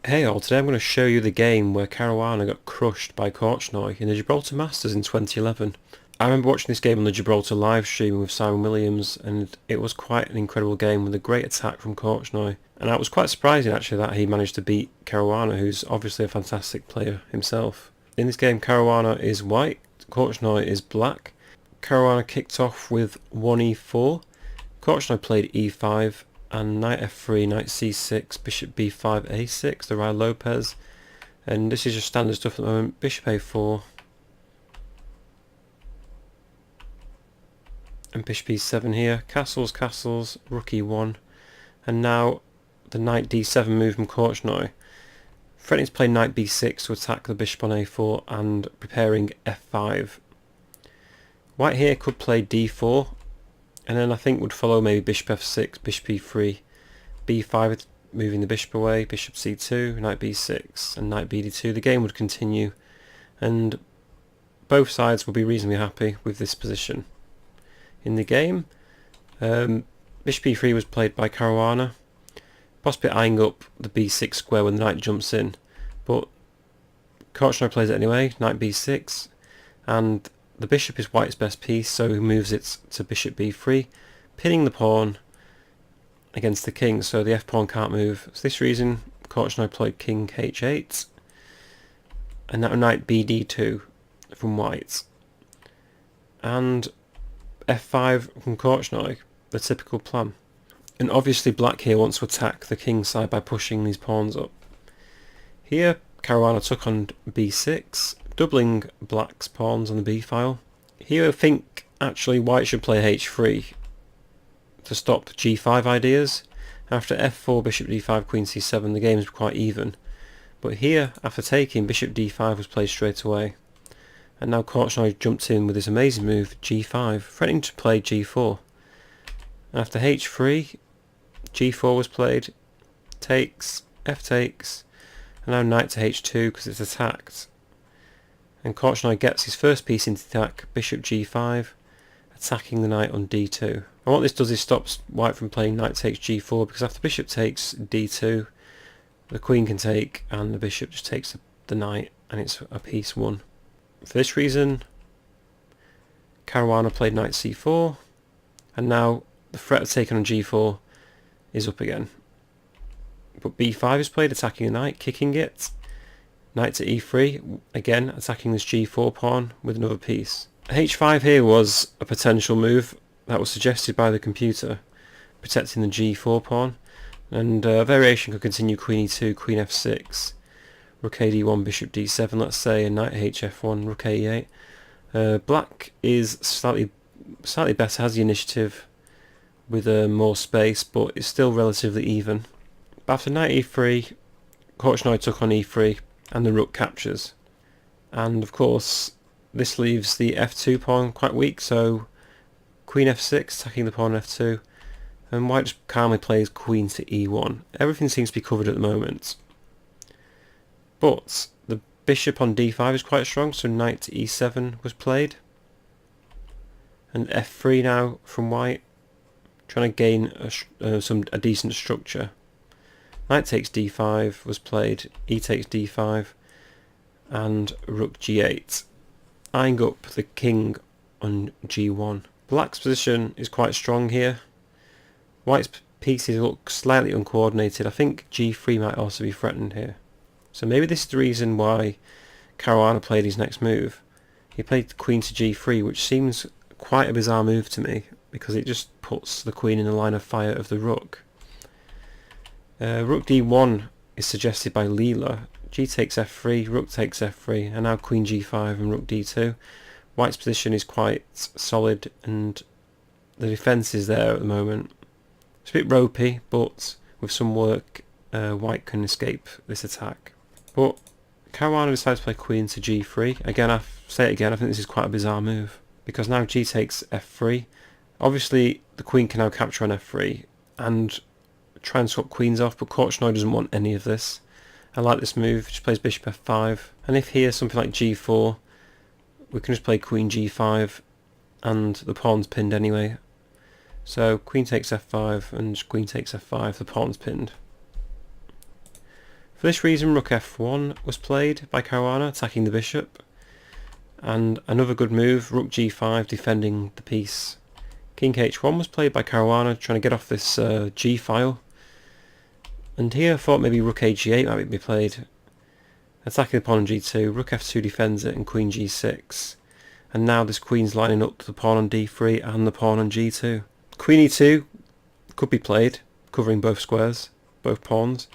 Hey all, today I'm going to show you the game where Caruana got crushed by Korchnoi in the Gibraltar Masters in 2011. I remember watching this game on the Gibraltar live stream with Simon Williams, and it was quite an incredible game with a great attack from Korchnoi. And it was quite surprising actually that he managed to beat Caruana, who's obviously a fantastic player himself. In this game Caruana is white, Korchnoi is black. Caruana kicked off with 1e4, Korchnoi played e5, and knight f3, knight c6, bishop b5 a6, the Rye Lopez, and this is just standard stuff at the moment. Bishop a4 and bishop e7 here, castles, rook e1, and now the knight d7 move from Korchnoi, threatening to play knight b6 to attack the bishop on a4 and preparing f5. White here could play d4, and then I think would follow maybe bishop f6, bishop e3, b5 moving the bishop away, bishop c2, knight b6 and knight bd2. The game would continue and both sides will be reasonably happy with this position. In the game, bishop e3 was played by Caruana, possibly eyeing up the b6 square when the knight jumps in, but Korchnoi plays it anyway, knight b6, and the bishop is white's best piece, so he moves it to bishop b3, pinning the pawn against the king, so the f-pawn can't move. For this reason, Korchnoi played king h8, and now knight bd2 from white, and f5 from Korchnoi, the typical plan. And obviously black here wants to attack the king side by pushing these pawns up. Here Caruana took on b6, doubling black's pawns on the b file. Here I think actually white should play h3 to stop g5 ideas. After f4, bishop d5, queen c7, the game is quite even. But here, after taking, bishop d5 was played straight away. And now Korchnoi jumped in with this amazing move, g5, threatening to play g4. After h3, g4 was played, takes, f takes, and now knight to h2 because it's attacked. And Korchnoi gets his first piece into attack, bishop g5, attacking the knight on d2. And what this does is stops white from playing knight takes g4, because after bishop takes d2, the queen can take and the bishop just takes the knight and it's a piece won. For this reason, Caruana played knight c4, and now the threat of taking on g4 is up again. But b5 is played, attacking the knight, kicking it. Knight to e3, again attacking this g4 pawn with another piece. h5 here was a potential move that was suggested by the computer, protecting the g4 pawn, and a variation could continue queen e2, queen f6, rook a d1, bishop d7 let's say, and knight hf1, rook a8. Black is slightly better, has the initiative with more space, but it's still relatively even. But after knight e3, Korchnoi took on e3, and the rook captures, and of course this leaves the f2 pawn quite weak, so queen f6 attacking the pawn f2, and white just calmly plays queen to e1. Everything seems to be covered at the moment, but the bishop on d5 is quite strong, so knight to e7 was played, and f3 now from white, trying to gain a decent structure. Knight takes d5 was played, e takes d5, and rook g8, eyeing up the king on g1. Black's position is quite strong here. White's pieces look slightly uncoordinated. I think g3 might also be threatened here. So maybe this is the reason why Caruana played his next move. He played queen to g3, which seems quite a bizarre move to me, because it just puts the queen in the line of fire of the rook. Rook d1 is suggested by Leela. G takes f3, rook takes f3, and now queen g5 and rook d2. White's position is quite solid and the defence is there at the moment. It's a bit ropey, but with some work white can escape this attack. But Caruana decides to play queen to g3. Again, I say it again, I think this is quite a bizarre move, because now g takes f3. Obviously the queen can now capture on f3 and try and swap queens off, but Korchnoi doesn't want any of this. I like this move, just plays bishop f5, and if here something like g4, we can just play queen g5 and the pawn's pinned anyway. So queen takes f5 and queen takes f5, the pawn's pinned. For this reason, rook f1 was played by Caruana, attacking the bishop. And another good move, rook g5, defending the piece. King h1 was played by Caruana, trying to get off this g file. And here I thought maybe rook ag8 might be played, attacking the pawn on g2, rook f2 defends it, and queen g6. And now this queen's lining up to the pawn on d3 and the pawn on g2. Queen e2 could be played, covering both squares, both pawns.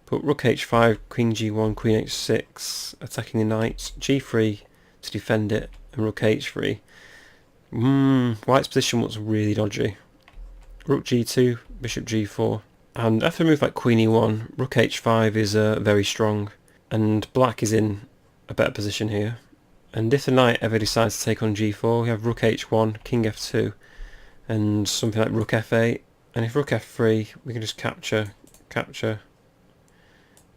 But rook h5, queen g1, queen h6, attacking the knight, g3 to defend it, and rook h3. White's position looks really dodgy. Rook g2, bishop g4. And after a move like queen e1, rook h5 is very strong, and black is in a better position here. And if the knight ever decides to take on g4, we have rook h1, king f2, and something like rook f8. And if rook f3, we can just capture,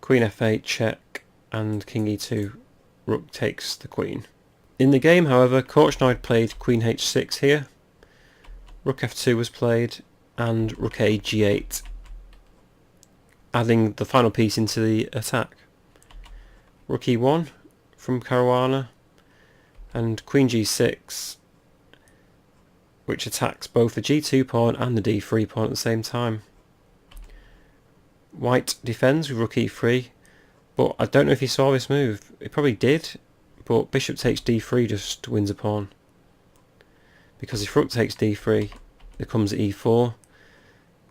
queen f8, check, and king e2, rook takes the queen. In the game, however, Korchnoi played queen h6 here, rook f2 was played, and rook a g8, adding the final piece into the attack. Rook e1 from Caruana, and queen g6, which attacks both the g2 pawn and the d3 pawn at the same time. White defends with rook e3, but I don't know if he saw this move. It probably did, but bishop takes d3 just wins a pawn. Because if rook takes d3, there comes e4,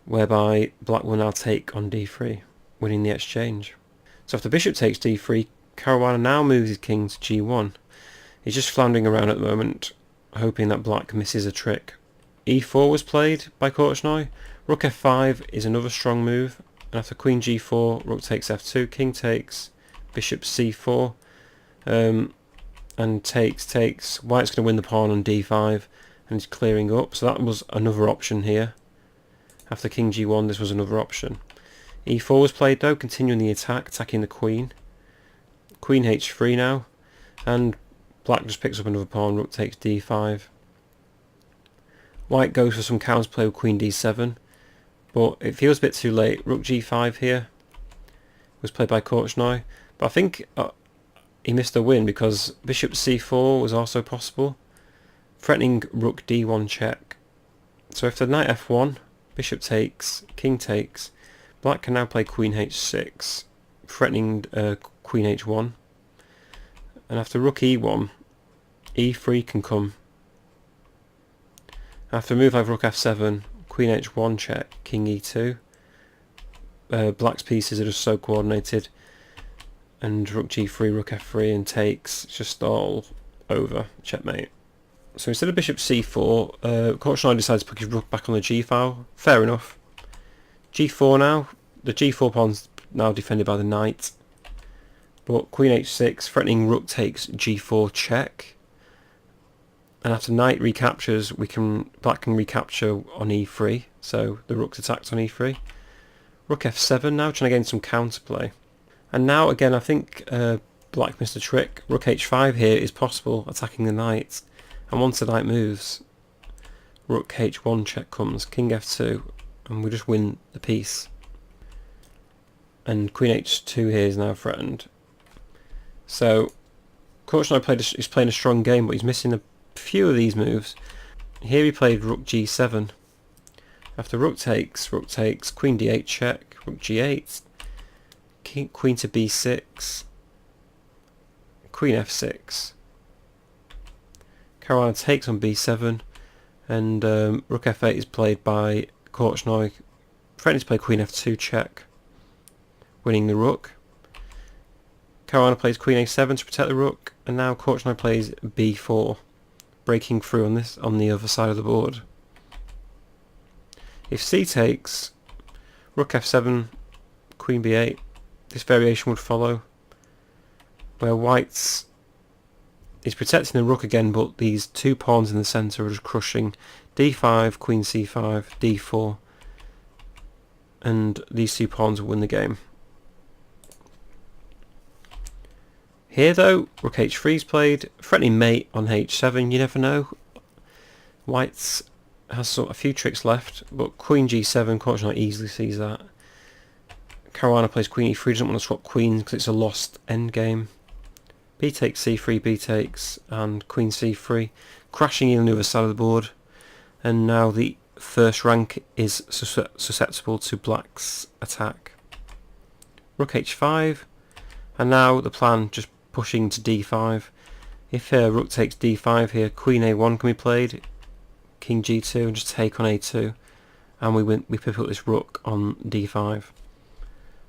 whereby black will now take on d3, winning the exchange. So after bishop takes d3, Caruana now moves his king to g1. He's just floundering around at the moment, hoping that black misses a trick. e4 was played by Korchnoi. Rook f5 is another strong move, and after queen g4, rook takes f2, king takes, bishop c4, and takes. White's going to win the pawn on d5, and he's clearing up, so that was another option here. After king g1, this was another option. e4 was played though, continuing the attack, attacking the queen. Queen h3 now, and black just picks up another pawn, rook takes d5. White goes for some counterplay with queen d7, but it feels a bit too late. Rook g5 here was played by Korchnoi, but I think he missed a win because bishop c4 was also possible, threatening rook d1 check. So if the knight f1, bishop takes, king takes, black can now play queen h6, threatening queen h1. And after rook e1, e3 can come. After a move like rook f7, queen h1 check, king e2. Black's pieces are just so coordinated, and rook g3, rook f3 and takes, it's just all over, checkmate. So instead of bishop c4, Korchnoi decides to put his rook back on the g file. Fair enough. g4 now, the g4 pawn's now defended by the knight, but queen h6 threatening rook takes g4 check, and after knight recaptures, black can recapture on e3, so the rook's attacked on e3. Rook f7 now, trying to gain some counterplay. And now again, I think black missed a trick. Rook h5 here is possible, attacking the knight, and once the knight moves, rook h1 check comes, king f2, and we just win the piece. And queen h2 here is now threatened. So Korchnoi is playing a strong game, but he's missing a few of these moves. Here he played rook g7. After rook takes, queen d8 check, rook g8, queen to b6, queen f6. Caruana takes on b7, and rook f8 is played by Korchnoi, threatening to play queen f2 check, winning the rook. Caruana plays queen a7 to protect the rook, and now Korchnoi plays b4, breaking through on the other side of the board. If c takes, rook f7, queen b8, this variation would follow, where white is protecting the rook again, but these two pawns in the centre are just crushing. d5, queen c5, d4, and these two pawns will win the game. Here though, rook h3 is played, threatening mate on h7, you never know. White has a few tricks left, but queen g7, Korchnoi easily sees that. Caruana plays queen e3, doesn't want to swap queens because it's a lost endgame. B takes c3, b takes, and queen c3, crashing in on the other side of the board. And now the first rank is susceptible to black's attack. Rook h5, and now the plan just pushing to d5. If rook takes d5 here, queen a1 can be played, king g2, and just take on a2, and we pick up this rook on d5.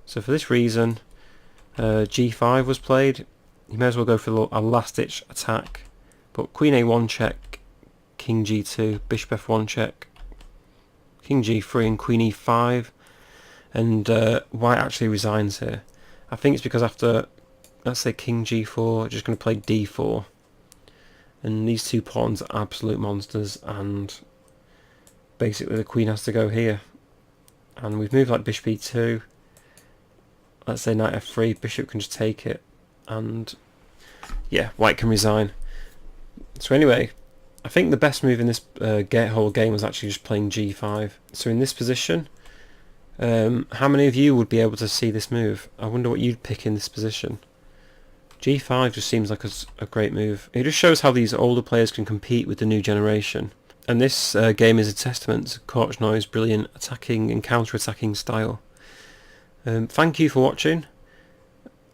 So for this reason, g5 was played. You may as well go for a last-ditch attack, but queen a1 check, king g2, bishop f1 check, king g3, and queen e5, and white actually resigns here. I think it's because after, let's say, king g4, just going to play d4, and these two pawns are absolute monsters, and basically the queen has to go here. And we've moved like bishop e2, let's say knight f3, bishop can just take it, and yeah, white can resign. So anyway, I think the best move in this whole game was actually just playing g5. So in this position, how many of you would be able to see this move? I wonder what you'd pick in this position. g5 just seems like a great move. It just shows how these older players can compete with the new generation. And this game is a testament to Kortschnoi's brilliant attacking and counter-attacking style. Thank you for watching.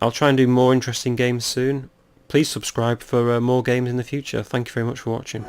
I'll try and do more interesting games soon. Please subscribe for more games in the future. Thank you very much for watching.